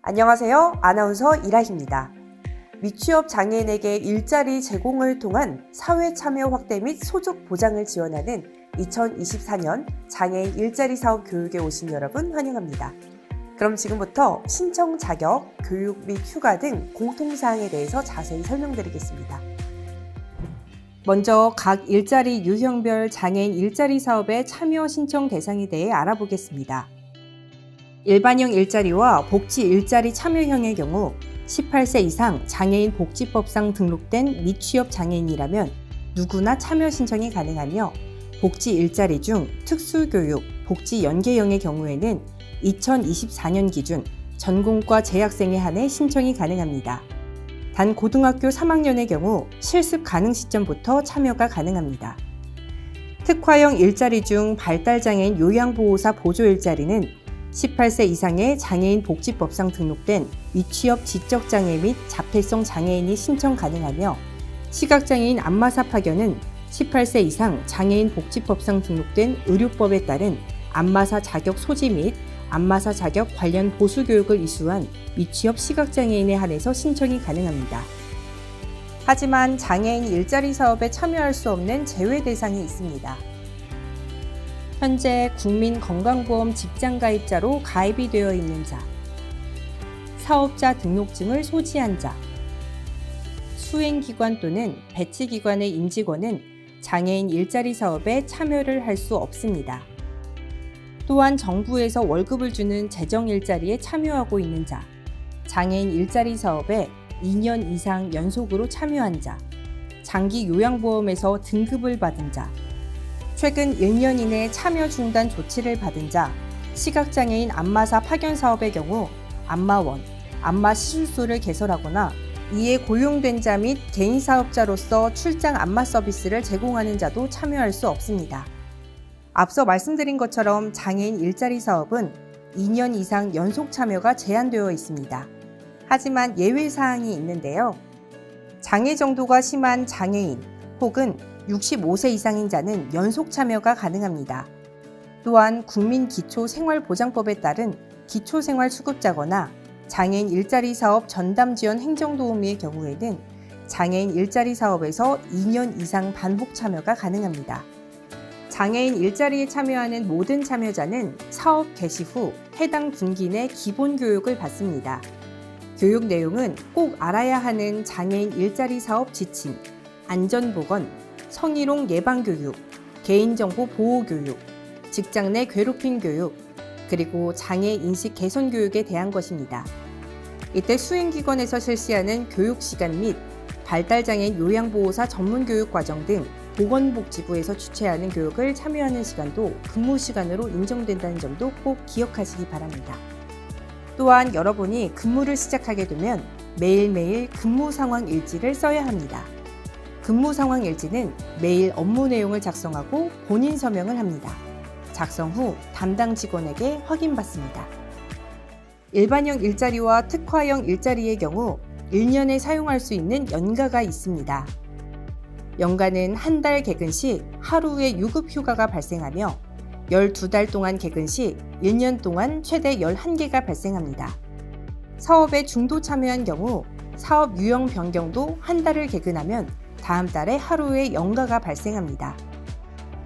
안녕하세요. 아나운서 이라희입니다. 미취업 장애인에게 일자리 제공을 통한 사회 참여 확대 및 소득 보장을 지원하는 2024년 장애인 일자리 사업 교육에 오신 여러분 환영합니다. 그럼 지금부터 신청 자격, 교육 및 휴가 등 공통사항에 대해서 자세히 설명드리겠습니다. 먼저 각 일자리 유형별 장애인 일자리 사업의 참여 신청 대상에 대해 알아보겠습니다. 일반형 일자리와 복지 일자리 참여형의 경우 18세 이상 장애인 복지법상 등록된 미취업 장애인이라면 누구나 참여 신청이 가능하며 복지 일자리 중 특수교육, 복지 연계형의 경우에는 2024년 기준 전공과 재학생에 한해 신청이 가능합니다. 단 고등학교 3학년의 경우 실습 가능 시점부터 참여가 가능합니다. 특화형 일자리 중 발달장애인 요양보호사 보조 일자리는 18세 이상의 장애인 복지법상 등록된 미취업 지적장애 및 자폐성 장애인이 신청 가능하며 시각장애인 안마사 파견은 18세 이상 장애인 복지법상 등록된 의료법에 따른 안마사 자격 소지 및 안마사 자격 관련 보수교육을 이수한 미취업 시각장애인에 한해서 신청이 가능합니다. 하지만 장애인 일자리 사업에 참여할 수 없는 제외 대상이 있습니다. 현재 국민건강보험 직장가입자로 가입이 되어 있는 자, 사업자 등록증을 소지한 자, 수행기관 또는 배치기관의 임직원은 장애인 일자리 사업에 참여를 할 수 없습니다. 또한 정부에서 월급을 주는 재정 일자리에 참여하고 있는 자, 장애인 일자리 사업에 2년 이상 연속으로 참여한 자, 장기 요양보험에서 등급을 받은 자, 최근 1년 이내 참여 중단 조치를 받은 자, 시각장애인 안마사 파견 사업의 경우 안마원, 안마 시술소를 개설하거나 이에 고용된 자 및 개인 사업자로서 출장 안마 서비스를 제공하는 자도 참여할 수 없습니다. 앞서 말씀드린 것처럼 장애인 일자리 사업은 2년 이상 연속 참여가 제한되어 있습니다. 하지만 예외 사항이 있는데요. 장애 정도가 심한 장애인 혹은 65세 이상인 자는 연속 참여가 가능합니다. 또한 국민기초생활보장법에 따른 기초생활수급자거나 장애인 일자리 사업 전담 지원 행정도우미의 경우에는 장애인 일자리 사업에서 2년 이상 반복 참여가 가능합니다. 장애인 일자리에 참여하는 모든 참여자는 사업 개시 후 해당 분기 내 기본 교육을 받습니다. 교육 내용은 꼭 알아야 하는 장애인 일자리 사업 지침, 안전보건, 성희롱 예방교육, 개인정보 보호교육, 직장 내 괴롭힘 교육, 그리고 장애 인식 개선 교육에 대한 것입니다. 이때 수행기관에서 실시하는 교육시간 및 발달장애인 요양보호사 전문교육과정 등 보건복지부에서 주최하는 교육을 참여하는 시간도 근무시간으로 인정된다는 점도 꼭 기억하시기 바랍니다. 또한 여러분이 근무를 시작하게 되면 매일매일 근무 상황 일지를 써야 합니다. 근무 상황 일지는 매일 업무 내용을 작성하고 본인 서명을 합니다. 작성 후 담당 직원에게 확인받습니다. 일반형 일자리와 특화형 일자리의 경우 1년에 사용할 수 있는 연가가 있습니다. 연가는 한 달 개근 시 하루의 유급휴가가 발생하며 12달 동안 개근 시 1년 동안 최대 11개가 발생합니다. 사업에 중도 참여한 경우 사업 유형 변경도 한 달을 개근하면 다음 달에 하루의 연가가 발생합니다.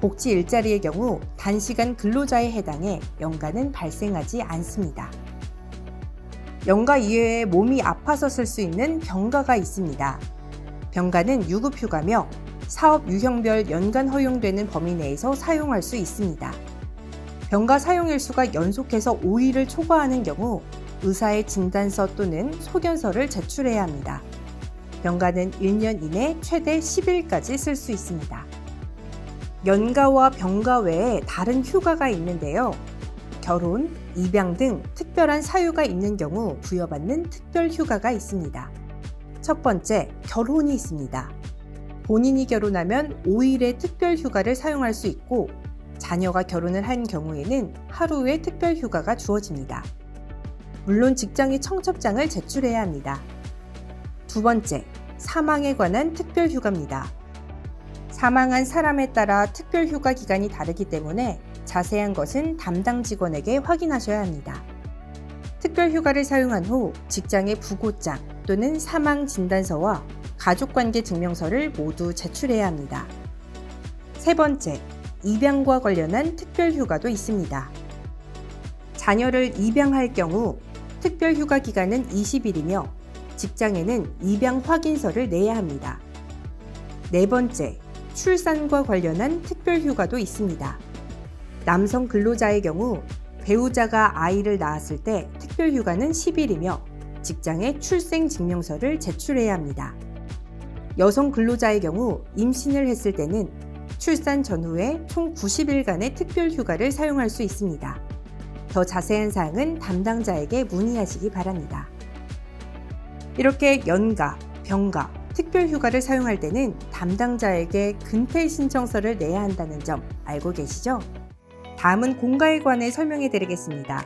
복지 일자리의 경우 단시간 근로자에 해당해 연가는 발생하지 않습니다. 연가 이외에 몸이 아파서 쓸 수 있는 병가가 있습니다. 병가는 유급휴가며 사업 유형별 연간 허용되는 범위 내에서 사용할 수 있습니다. 병가 사용 일수가 연속해서 5일을 초과하는 경우 의사의 진단서 또는 소견서를 제출해야 합니다. 병가는 1년 이내 최대 10일까지 쓸 수 있습니다. 연가와 병가 외에 다른 휴가가 있는데요. 결혼, 입양 등 특별한 사유가 있는 경우 부여받는 특별 휴가가 있습니다. 첫 번째, 결혼이 있습니다. 본인이 결혼하면 5일의 특별 휴가를 사용할 수 있고 자녀가 결혼을 한 경우에는 하루의 특별 휴가가 주어집니다. 물론 직장의 청첩장을 제출해야 합니다. 두 번째, 사망에 관한 특별휴가입니다. 사망한 사람에 따라 특별휴가 기간이 다르기 때문에 자세한 것은 담당 직원에게 확인하셔야 합니다. 특별휴가를 사용한 후 직장의 부고장 또는 사망진단서와 가족관계 증명서를 모두 제출해야 합니다. 세 번째, 입양과 관련한 특별휴가도 있습니다. 자녀를 입양할 경우 특별휴가 기간은 20일이며 직장에는 입양 확인서를 내야 합니다. 네 번째, 출산과 관련한 특별휴가도 있습니다. 남성 근로자의 경우 배우자가 아이를 낳았을 때 특별휴가는 10일이며 직장에 출생증명서를 제출해야 합니다. 여성 근로자의 경우 임신을 했을 때는 출산 전후에 총 90일간의 특별휴가를 사용할 수 있습니다. 더 자세한 사항은 담당자에게 문의하시기 바랍니다. 이렇게 연가, 병가, 특별휴가를 사용할 때는 담당자에게 근태 신청서를 내야 한다는 점 알고 계시죠? 다음은 공가에 관해 설명해 드리겠습니다.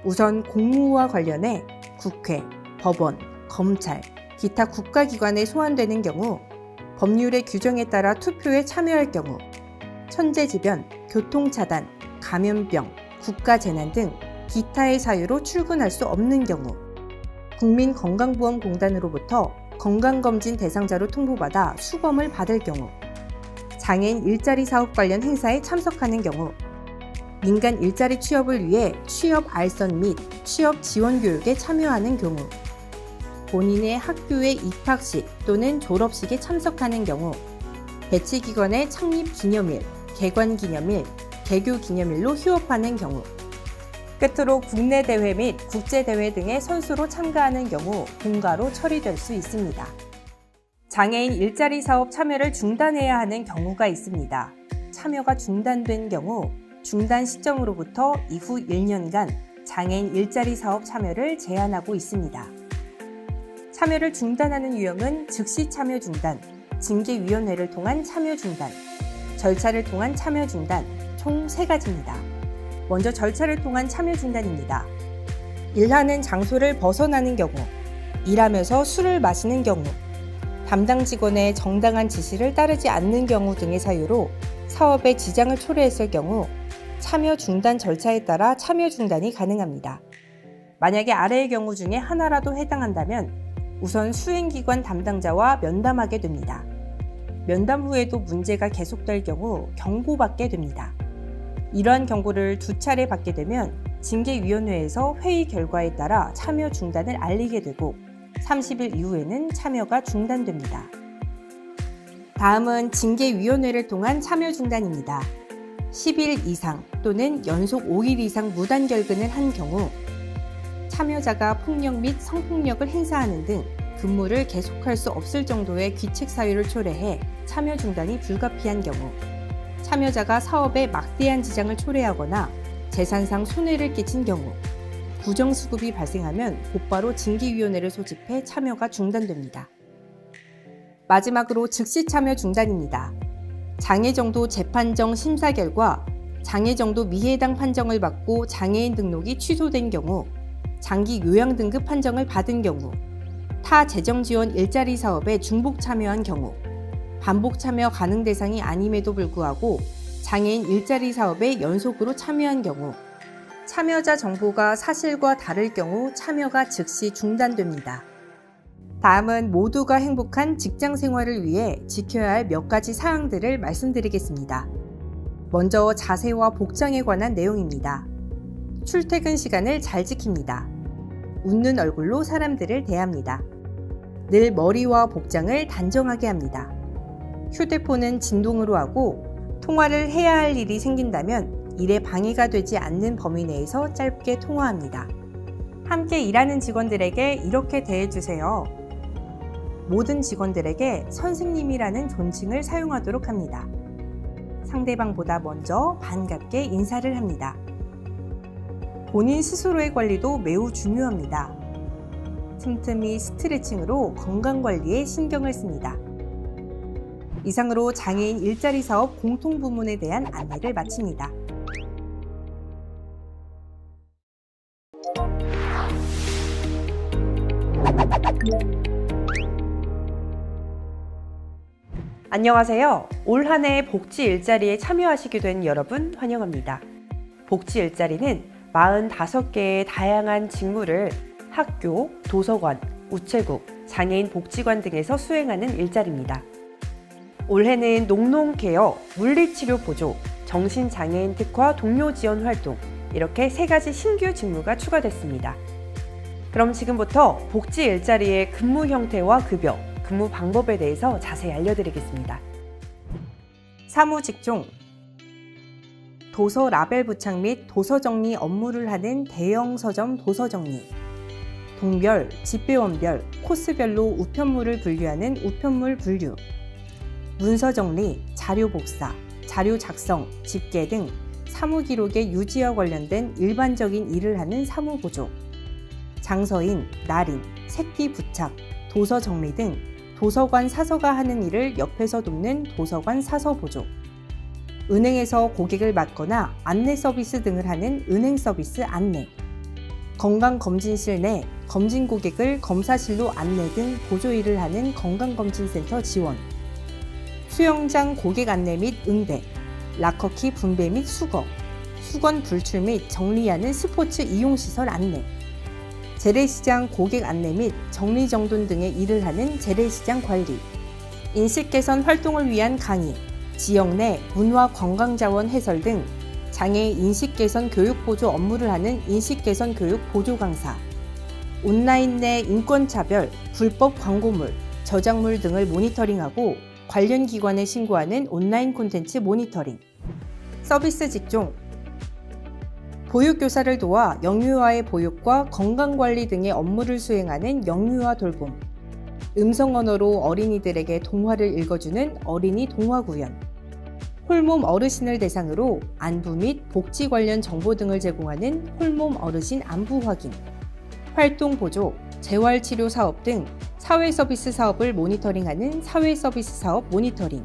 우선 공무와 관련해 국회, 법원, 검찰, 기타 국가기관에 소환되는 경우 법률의 규정에 따라 투표에 참여할 경우 천재지변, 교통차단, 감염병, 국가재난 등 기타의 사유로 출근할 수 없는 경우 국민건강보험공단으로부터 건강검진 대상자로 통보받아 수검을 받을 경우 장애인 일자리 사업 관련 행사에 참석하는 경우 민간 일자리 취업을 위해 취업 알선 및 취업 지원 교육에 참여하는 경우 본인의 학교의 입학식 또는 졸업식에 참석하는 경우 배치기관의 창립 기념일, 개관 기념일, 개교 기념일로 휴업하는 경우 끝으로 국내 대회 및 국제 대회 등의 선수로 참가하는 경우 공가로 처리될 수 있습니다. 장애인 일자리 사업 참여를 중단해야 하는 경우가 있습니다. 참여가 중단된 경우 중단 시점으로부터 이후 1년간 장애인 일자리 사업 참여를 제한하고 있습니다. 참여를 중단하는 유형은 즉시 참여 중단, 징계위원회를 통한 참여 중단, 절차를 통한 참여 중단 총 3가지입니다. 먼저 절차를 통한 참여 중단입니다. 일하는 장소를 벗어나는 경우, 일하면서 술을 마시는 경우, 담당 직원의 정당한 지시를 따르지 않는 경우 등의 사유로 사업에 지장을 초래했을 경우 참여 중단 절차에 따라 참여 중단이 가능합니다. 만약에 아래의 경우 중에 하나라도 해당한다면 우선 수행기관 담당자와 면담하게 됩니다. 면담 후에도 문제가 계속될 경우 경고받게 됩니다. 이러한 경고를 2차례 받게 되면 징계위원회에서 회의 결과에 따라 참여 중단을 알리게 되고 30일 이후에는 참여가 중단됩니다. 다음은 징계위원회를 통한 참여 중단입니다. 10일 이상 또는 연속 5일 이상 무단 결근을 한 경우 참여자가 폭력 및 성폭력을 행사하는 등 근무를 계속할 수 없을 정도의 귀책 사유를 초래해 참여 중단이 불가피한 경우 참여자가 사업에 막대한 지장을 초래하거나 재산상 손해를 끼친 경우 부정수급이 발생하면 곧바로 징계위원회를 소집해 참여가 중단됩니다. 마지막으로 즉시 참여 중단입니다. 장애정도 재판정 심사 결과 장애정도 미해당 판정을 받고 장애인 등록이 취소된 경우, 장기 요양 등급 판정을 받은 경우, 타 재정지원 일자리 사업에 중복 참여한 경우, 반복 참여 가능 대상이 아님에도 불구하고 장애인 일자리 사업에 연속으로 참여한 경우, 참여자 정보가 사실과 다를 경우 참여가 즉시 중단됩니다. 다음은 모두가 행복한 직장 생활을 위해 지켜야 할 몇 가지 사항들을 말씀드리겠습니다. 먼저 자세와 복장에 관한 내용입니다. 출퇴근 시간을 잘 지킵니다. 웃는 얼굴로 사람들을 대합니다. 늘 머리와 복장을 단정하게 합니다. 휴대폰은 진동으로 하고 통화를 해야 할 일이 생긴다면 일에 방해가 되지 않는 범위 내에서 짧게 통화합니다. 함께 일하는 직원들에게 이렇게 대해주세요. 모든 직원들에게 선생님이라는 존칭을 사용하도록 합니다. 상대방보다 먼저 반갑게 인사를 합니다. 본인 스스로의 관리도 매우 중요합니다. 틈틈이 스트레칭으로 건강관리에 신경을 씁니다. 이상으로 장애인 일자리 사업 공통부문에 대한 안내를 마칩니다. 안녕하세요. 올 한 해 복지 일자리에 참여하시게 된 여러분 환영합니다. 복지 일자리는 45개의 다양한 직무를 학교, 도서관, 우체국, 장애인 복지관 등에서 수행하는 일자리입니다. 올해는 농농케어, 물리치료 보조, 정신장애인 특화 동료 지원 활동 이렇게 3가지 신규 직무가 추가됐습니다. 그럼 지금부터 복지 일자리의 근무 형태와 급여, 근무 방법에 대해서 자세히 알려드리겠습니다. 사무직종 도서 라벨 부착 및 도서 정리 업무를 하는 대형 서점 도서 정리, 동별, 집배원별, 코스별로 우편물을 분류하는 우편물 분류, 문서 정리, 자료 복사, 자료 작성, 집계 등 사무 기록의 유지와 관련된 일반적인 일을 하는 사무보조, 장서인, 날인, 색티 부착, 도서 정리 등 도서관 사서가 하는 일을 옆에서 돕는 도서관 사서보조, 은행에서 고객을 맡거나 안내 서비스 등을 하는 은행 서비스 안내, 건강검진실 내 검진 고객을 검사실로 안내 등 보조 일을 하는 건강검진센터 지원, 수영장 고객 안내 및 응대, 락커키 분배 및 수거, 수건 불출 및 정리하는 스포츠 이용시설 안내, 재래시장 고객 안내 및 정리정돈 등의 일을 하는 재래시장 관리, 인식 개선 활동을 위한 강의, 지역 내 문화 관광자원 해설 등 장애인 인식 개선 교육 보조 업무를 하는 인식 개선 교육 보조 강사, 온라인 내 인권차별, 불법 광고물, 저작물 등을 모니터링하고 관련 기관에 신고하는 온라인 콘텐츠 모니터링, 서비스 직종, 보육교사를 도와 영유아의 보육과 건강관리 등의 업무를 수행하는 영유아 돌봄, 음성 언어로 어린이들에게 동화를 읽어주는 어린이 동화구연, 홀몸 어르신을 대상으로 안부 및 복지 관련 정보 등을 제공하는 홀몸 어르신 안부 확인, 활동보조, 재활치료 사업 등 사회서비스 사업을 모니터링하는 사회서비스 사업 모니터링,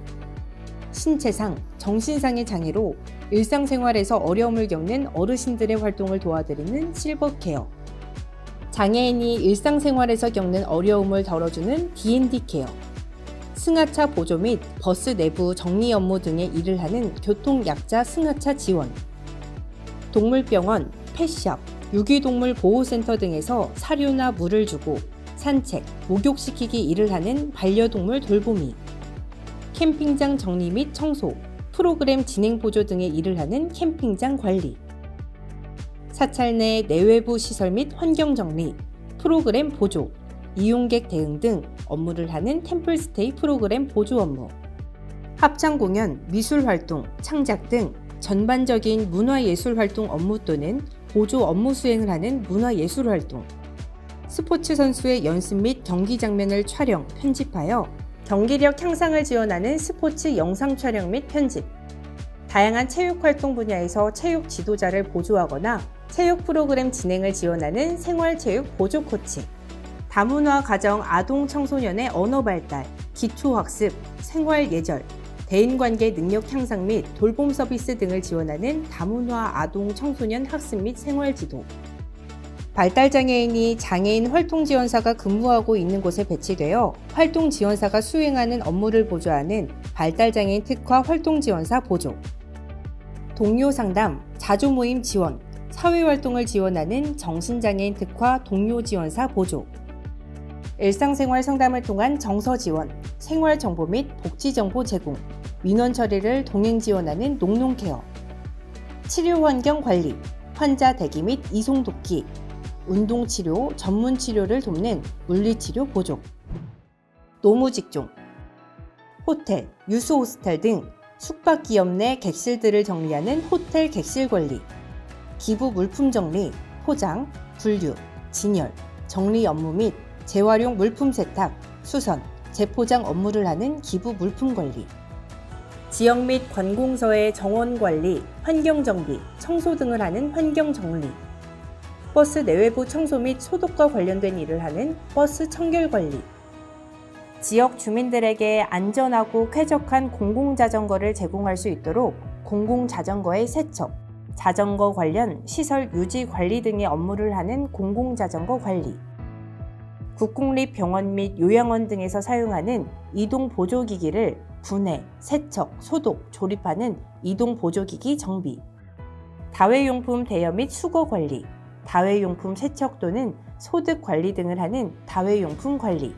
신체상, 정신상의 장애로 일상생활에서 어려움을 겪는 어르신들의 활동을 도와드리는 실버케어, 장애인이 일상생활에서 겪는 어려움을 덜어주는 D&D 케어, 승하차 보조 및 버스 내부 정리 업무 등의 일을 하는 교통약자 승하차 지원, 동물병원, 펫샵, 유기동물 보호센터 등에서 사료나 물을 주고 산책, 목욕시키기 일을 하는 반려동물 돌보미, 캠핑장 정리 및 청소, 프로그램 진행 보조 등의 일을 하는 캠핑장 관리, 사찰 내 내외부 시설 및 환경 정리, 프로그램 보조, 이용객 대응 등 업무를 하는 템플스테이 프로그램 보조 업무, 합창 공연, 미술 활동, 창작 등 전반적인 문화예술 활동 업무 또는 보조 업무 수행을 하는 문화예술 활동, 스포츠 선수의 연습 및 경기 장면을 촬영, 편집하여 경기력 향상을 지원하는 스포츠 영상 촬영 및 편집, 다양한 체육 활동 분야에서 체육 지도자를 보조하거나 체육 프로그램 진행을 지원하는 생활체육 보조 코치, 다문화 가정 아동 청소년의 언어 발달, 기초학습, 생활 예절, 대인관계 능력 향상 및 돌봄 서비스 등을 지원하는 다문화 아동 청소년 학습 및 생활 지도, 발달장애인이 장애인 활동지원사가 근무하고 있는 곳에 배치되어 활동지원사가 수행하는 업무를 보조하는 발달장애인 특화 활동지원사 보조, 동료 상담, 자조모임 지원, 사회활동을 지원하는 정신장애인 특화 동료지원사 보조, 일상생활 상담을 통한 정서 지원, 생활정보 및 복지정보 제공, 민원 처리를 동행 지원하는 농농케어, 치료환경 관리, 환자 대기 및 이송 돕기, 운동치료, 전문치료를 돕는 물리치료 보조, 노무직종, 호텔, 유수호스텔 등 숙박기업 내 객실들을 정리하는 호텔 객실 관리, 기부 물품 정리, 포장, 분류, 진열, 정리 업무 및 재활용 물품 세탁, 수선, 재포장 업무를 하는 기부 물품 관리, 지역 및 관공서의 정원 관리, 환경 정비, 청소 등을 하는 환경 정리, 버스 내외부 청소 및 소독과 관련된 일을 하는 버스 청결 관리, 지역 주민들에게 안전하고 쾌적한 공공자전거를 제공할 수 있도록 공공자전거의 세척, 자전거 관련 시설 유지 관리 등의 업무를 하는 공공자전거 관리, 국공립 병원 및 요양원 등에서 사용하는 이동 보조기기를 분해, 세척, 소독, 조립하는 이동 보조기기 정비, 다회용품 대여 및 수거 관리, 다회용품 세척 또는 소득 관리 등을 하는 다회용품 관리,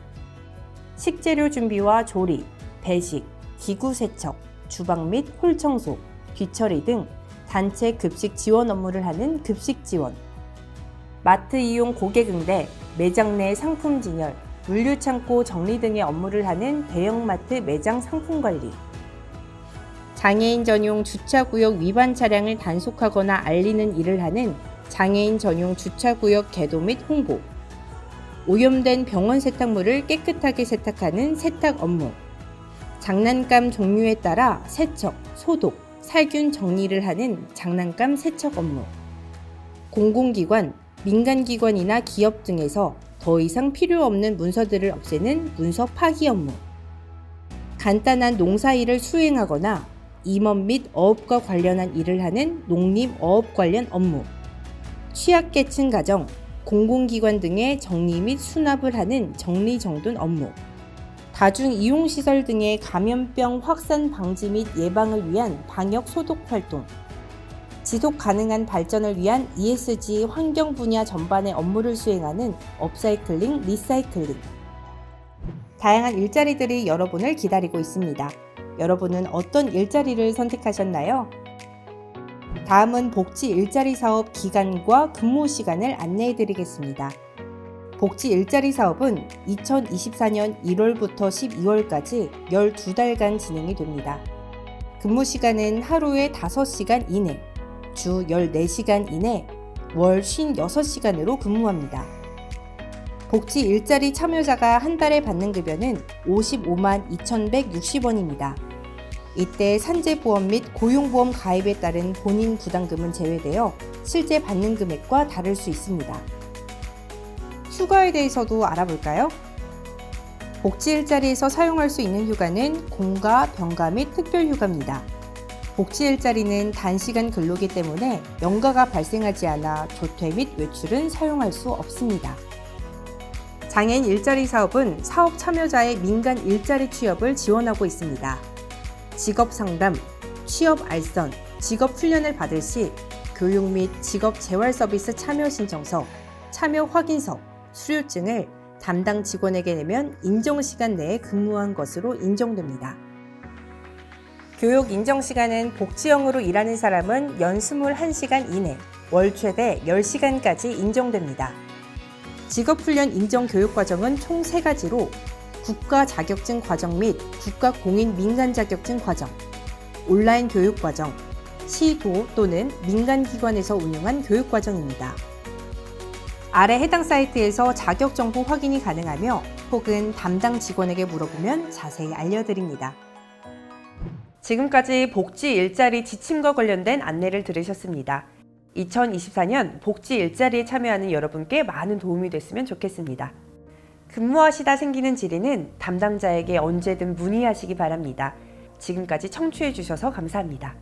식재료 준비와 조리, 배식, 기구 세척, 주방 및 홀 청소, 뒤처리 등 단체 급식 지원 업무를 하는 급식 지원, 마트 이용 고객 응대, 매장 내 상품 진열, 물류창고 정리 등의 업무를 하는 대형마트 매장 상품 관리, 장애인 전용 주차구역 위반 차량을 단속하거나 알리는 일을 하는 장애인 전용 주차구역 개도 및 홍보, 오염된 병원 세탁물을 깨끗하게 세탁하는 세탁 업무, 장난감 종류에 따라 세척, 소독, 살균 정리를 하는 장난감 세척 업무, 공공기관, 민간기관이나 기업 등에서 더 이상 필요 없는 문서들을 없애는 문서 파기 업무, 간단한 농사일을 수행하거나 임원 및 어업과 관련한 일을 하는 농림어업 관련 업무, 취약계층 가정, 공공기관 등의 정리 및 수납을 하는 정리정돈 업무, 다중이용시설 등의 감염병 확산 방지 및 예방을 위한 방역 소독 활동, 지속 가능한 발전을 위한 ESG 환경 분야 전반의 업무를 수행하는 업사이클링, 리사이클링. 다양한 일자리들이 여러분을 기다리고 있습니다. 여러분은 어떤 일자리를 선택하셨나요? 다음은 복지 일자리 사업 기간과 근무 시간을 안내해 드리겠습니다. 복지 일자리 사업은 2024년 1월부터 12월까지 12달간 진행이 됩니다. 근무 시간은 하루에 5시간 이내, 주 14시간 이내, 월 56시간으로 근무합니다. 복지 일자리 참여자가 한 달에 받는 급여는 55만 2,160원입니다. 이때 산재보험 및 고용보험 가입에 따른 본인 부담금은 제외되어 실제 받는 금액과 다를 수 있습니다. 휴가에 대해서도 알아볼까요? 복지 일자리에서 사용할 수 있는 휴가는 공가, 병가 및 특별휴가입니다. 복지 일자리는 단시간 근로기 때문에 연가가 발생하지 않아 조퇴 및 외출은 사용할 수 없습니다. 장애인 일자리 사업은 사업 참여자의 민간 일자리 취업을 지원하고 있습니다. 직업 상담, 취업 알선, 직업 훈련을 받을 시 교육 및 직업 재활 서비스 참여 신청서, 참여 확인서, 수료증을 담당 직원에게 내면 인정 시간 내에 근무한 것으로 인정됩니다. 교육 인정 시간은 복지형으로 일하는 사람은 연 21시간 이내, 월 최대 10시간까지 인정됩니다. 직업훈련 인정 교육 과정은 총 3가지로 국가 자격증 과정 및 국가 공인 민간 자격증 과정, 온라인 교육 과정, 시도 또는 민간기관에서 운영한 교육 과정입니다. 아래 해당 사이트에서 자격 정보 확인이 가능하며 혹은 담당 직원에게 물어보면 자세히 알려드립니다. 지금까지 복지 일자리 지침과 관련된 안내를 들으셨습니다. 2024년 복지 일자리에 참여하는 여러분께 많은 도움이 됐으면 좋겠습니다. 근무하시다 생기는 질의는 담당자에게 언제든 문의하시기 바랍니다. 지금까지 청취해 주셔서 감사합니다.